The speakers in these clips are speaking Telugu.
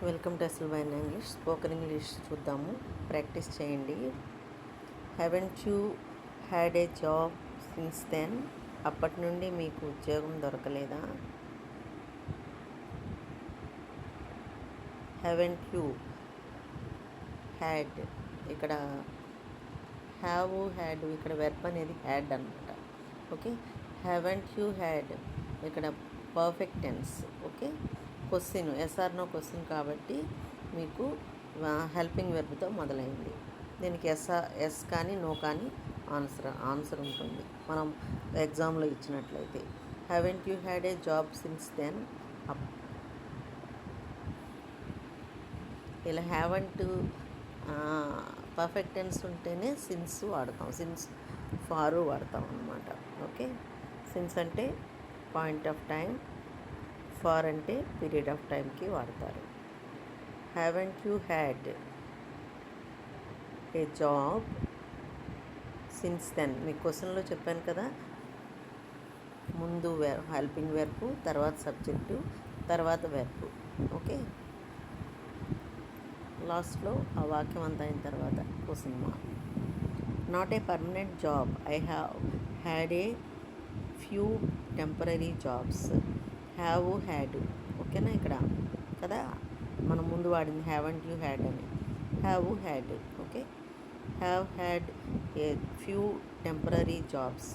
వెల్కమ్ టు అసలు బైన్ ఇంగ్లీష్. స్పోకెన్ ఇంగ్లీష్ చూద్దాము, ప్రాక్టీస్ చేయండి. Haven't you had a job since then? అప్పటి నుండి మీకు ఉద్యోగం దొరకలేదా? హ్యావెంట్ యూ హ్యాడ్, ఇక్కడ హ్యాడ్ ఇక్కడ వెర్బ్ అనేది హ్యాడ్ అనమాట. ఓకే, హ్యావెంట్ యూ హ్యాడ్ ఇక్కడ పర్ఫెక్ట్ టెన్స్. ఓకే, క్వశ్చన్ ఎస్ఆర్ నో క్వశ్చన్ కాబట్టి మీకు హెల్పింగ్ వెర్బ్తో మొదలైంది. దీనికి ఎస్ కానీ నో కానీ ఆన్సర్ ఉంటుంది మనం ఎగ్జామ్లో ఇచ్చినట్లయితే. Haven't you had a job since then? ఇలా హ్యావెంట్ పర్ఫెక్ట్ టెన్స్ ఉంటేనే సిన్స్ వాడతాం, సిన్స్ ఫారు వాడతాం అన్నమాట. ఓకే, సిన్స్ అంటే పాయింట్ ఆఫ్ టైం, ఫార్ అంటే పీరియడ్ ఆఫ్ టైంకి వాడతారు. Haven't you had a job since then? మీ క్వశ్చన్లో చెప్పాను కదా, ముందు హెల్పింగ్ వెర్బ్, తర్వాత సబ్జెక్టు, తర్వాత వెర్బ్. ఓకే, లాస్ట్లో ఆ వాక్యం అంతా అయిన తర్వాత question mark. Not a permanent job, I have had a few temporary jobs. Have had, ఓకేనా? ఇక్కడ కదా మనం ముందు వాడింది హ్యావెంట్ యూ హ్యాడ్ అని. Have had, okay. Have had a few temporary jobs.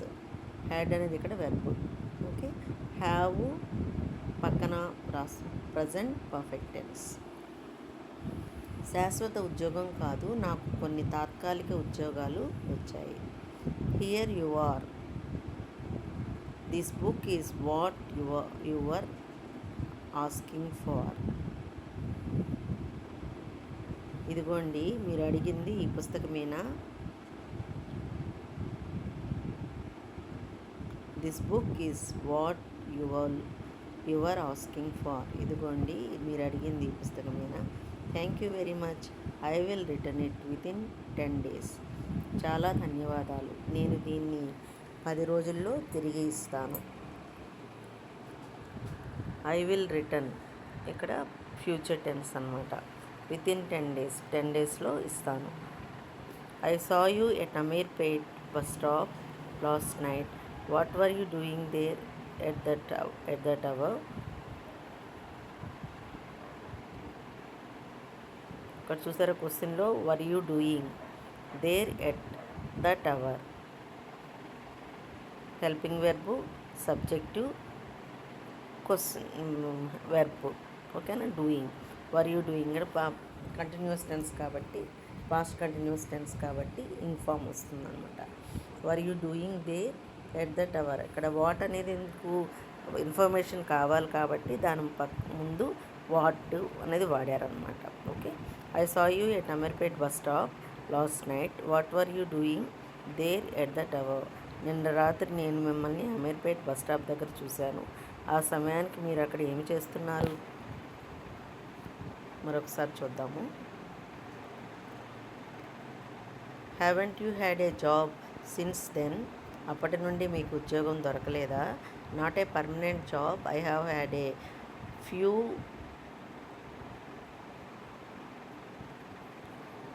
Had అనేది ఇక్కడ వెర్బ్. ఓకే, హ్యావ్ పక్కన ప్రజెంట్ పర్ఫెక్ట్ టెన్స్. శాశ్వత ఉద్యోగం కాదు, నాకు కొన్ని తాత్కాలిక ఉద్యోగాలు వచ్చాయి. Here you are, this book is what you were asking for. ఇదిగోండి మీరు అడిగింది ఈ పుస్తకమేనా? This book is what you were asking for. ఇదిగోండి మీరు అడిగింది ఈ పుస్తకమేనా? Thank you very much, I will return it within 10 days. చాలా ధన్యవాదాలు, నేను దీన్ని 10 రోజుల్లో తిరిగి ఇస్తాను. ఐ విల్ రిటర్న్ ఇక్కడ ఫ్యూచర్ టెన్స్ అన్నమాట. వితిన్ 10 days, 10 daysలో ఇస్తాను. I saw you at Ameerpet bus stop last night. What were you doing there at that hour? ఇక్కడ చూసారా క్వశ్చన్లో were you doing there at that hour. Helping verb, subject, question verb. ఓకేనా? డూయింగ్, వర్ యూ డూయింగ్ ఇక్కడ కంటిన్యూస్ టెన్స్ కాబట్టి, పాస్ట్ కంటిన్యూస్ టెన్స్ కాబట్టి ఇన్ఫార్మ్ వస్తుంది అనమాట. Were you doing there at that hour. ఇక్కడ వాట్ అనేది ఎందుకు ఇన్ఫర్మేషన్ కావాలి కాబట్టి దాని ముందు వాట్ అనేది వాడారనమాట. Okay, I saw you at Ameerpet bus stop last night. What were you doing there at that hour? నిన్న రాత్రి నేను మిమ్మల్ని అమీర్పేట్ బస్ స్టాప్ దగ్గర చూశాను. ఆ సమయానికి మీరు అక్కడ ఏమి చేస్తున్నారు? మరొకసారి చూద్దాము. Haven't you had a job since then? అప్పటి నుండి మీకు ఉద్యోగం దొరకలేదా? Not a permanent job, I have had a few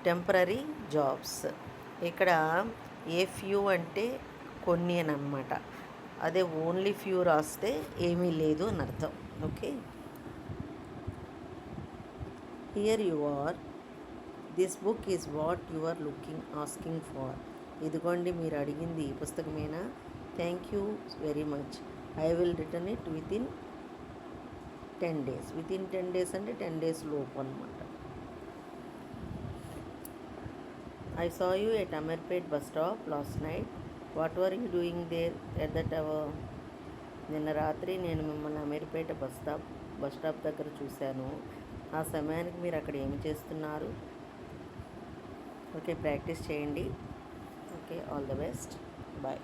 temporary jobs. ఇక్కడ ఏ ఫ్యూ అంటే కొన్ని అని అనమాట. అదే ఓన్లీ ఫ్యూ రాస్తే ఏమీ లేదు అని అర్థం. Okay, here you are, this book is what you are asking for. ఇదిగోండి మీరు అడిగింది ఈ పుస్తకమేనా? Thank you very much, I will return it within 10 days. Within 10 days అంటే 10 days లోపు అనమాట. I saw you at Ameerpet bus stop last night. What were you doing there at that hour? నిన్న రాత్రి నేను మిమ్మల్ని అమీర్పేట బస్ స్టాప్ దగ్గర చూశాను. ఆ సమయానికి మీరు అక్కడ ఏమి చేస్తున్నారు? ఓకే, ప్రాక్టీస్ చేయండి. Okay, all the best, bye.